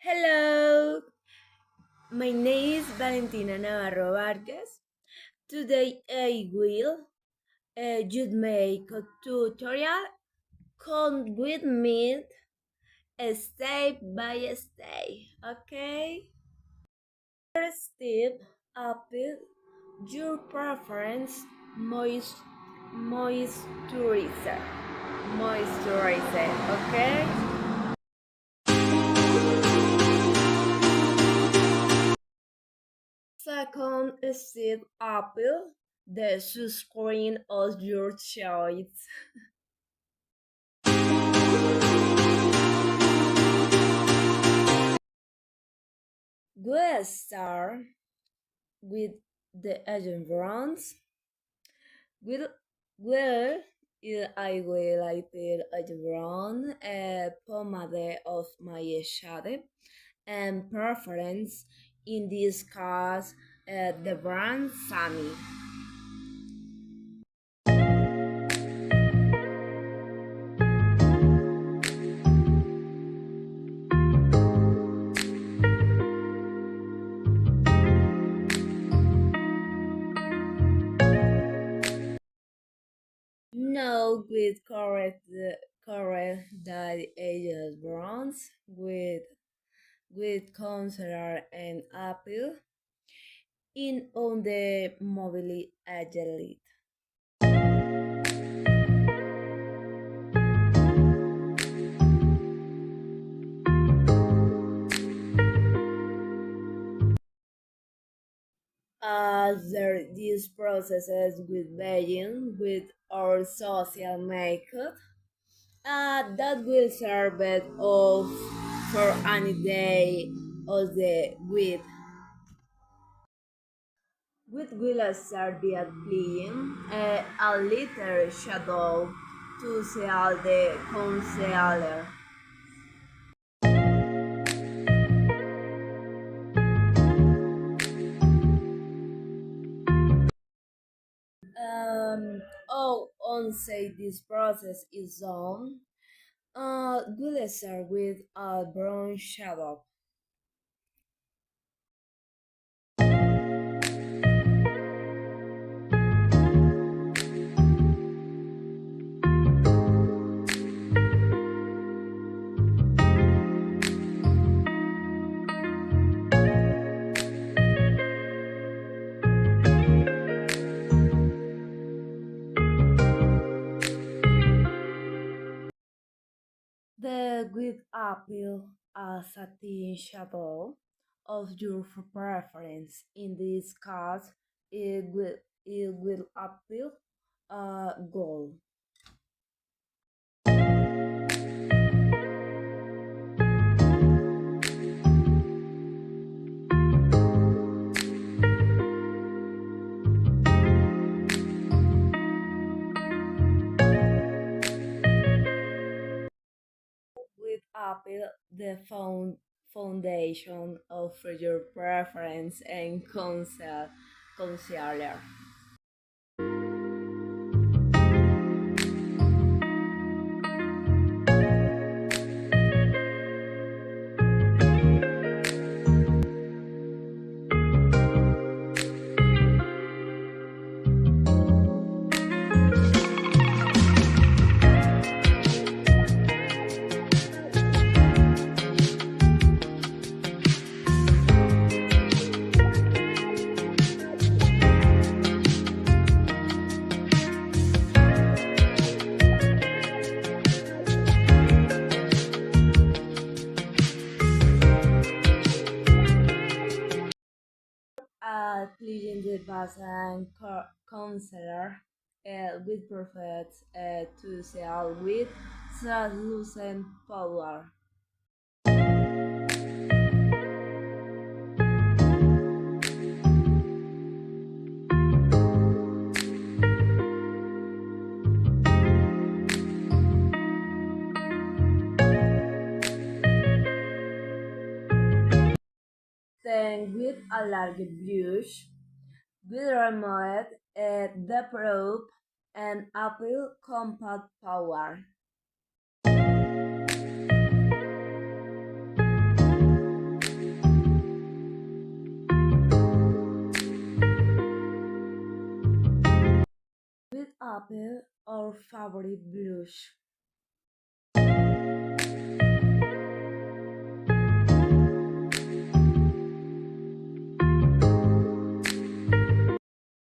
Hello, my name is Valentina Navarro Vargas. Today I will just make a tutorial. Come with me step by step, okay? First step, apple your preference moist, moisturizer, moisturizer, okay? Second step, apple the sunscreen of your choice. We'll start with the agent bronze. Will will I will light agent bronze pomade of my shadow and preference in this case the brand Sammy. No, with correct that agent bronze with consider and apple in on the mobile agility. There these processes with being with our social makeup that will serve it of for any day of the with will start by applying a little shadow to seal the concealer. Once this process is done, we'll start with a brown shadow. The with appeal a satin shadow of your preference. In this case, it will appeal gold. With appeal the foundation of your preference and concealer. Cleaning the base and concealer with perfect to seal with translucent powder. Then with a large brush, we remove the probe and apple compact powder. apple or favorite blush?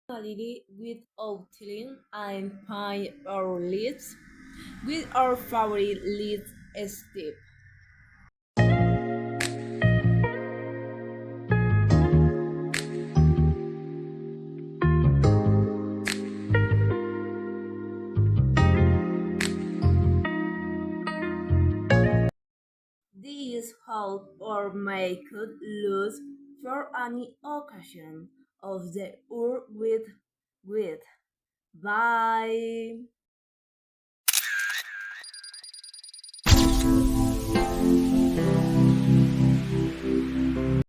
Personality without telling and find our lips with our favorite lip step. These help or make it loose for any occasion of the or with. Bye.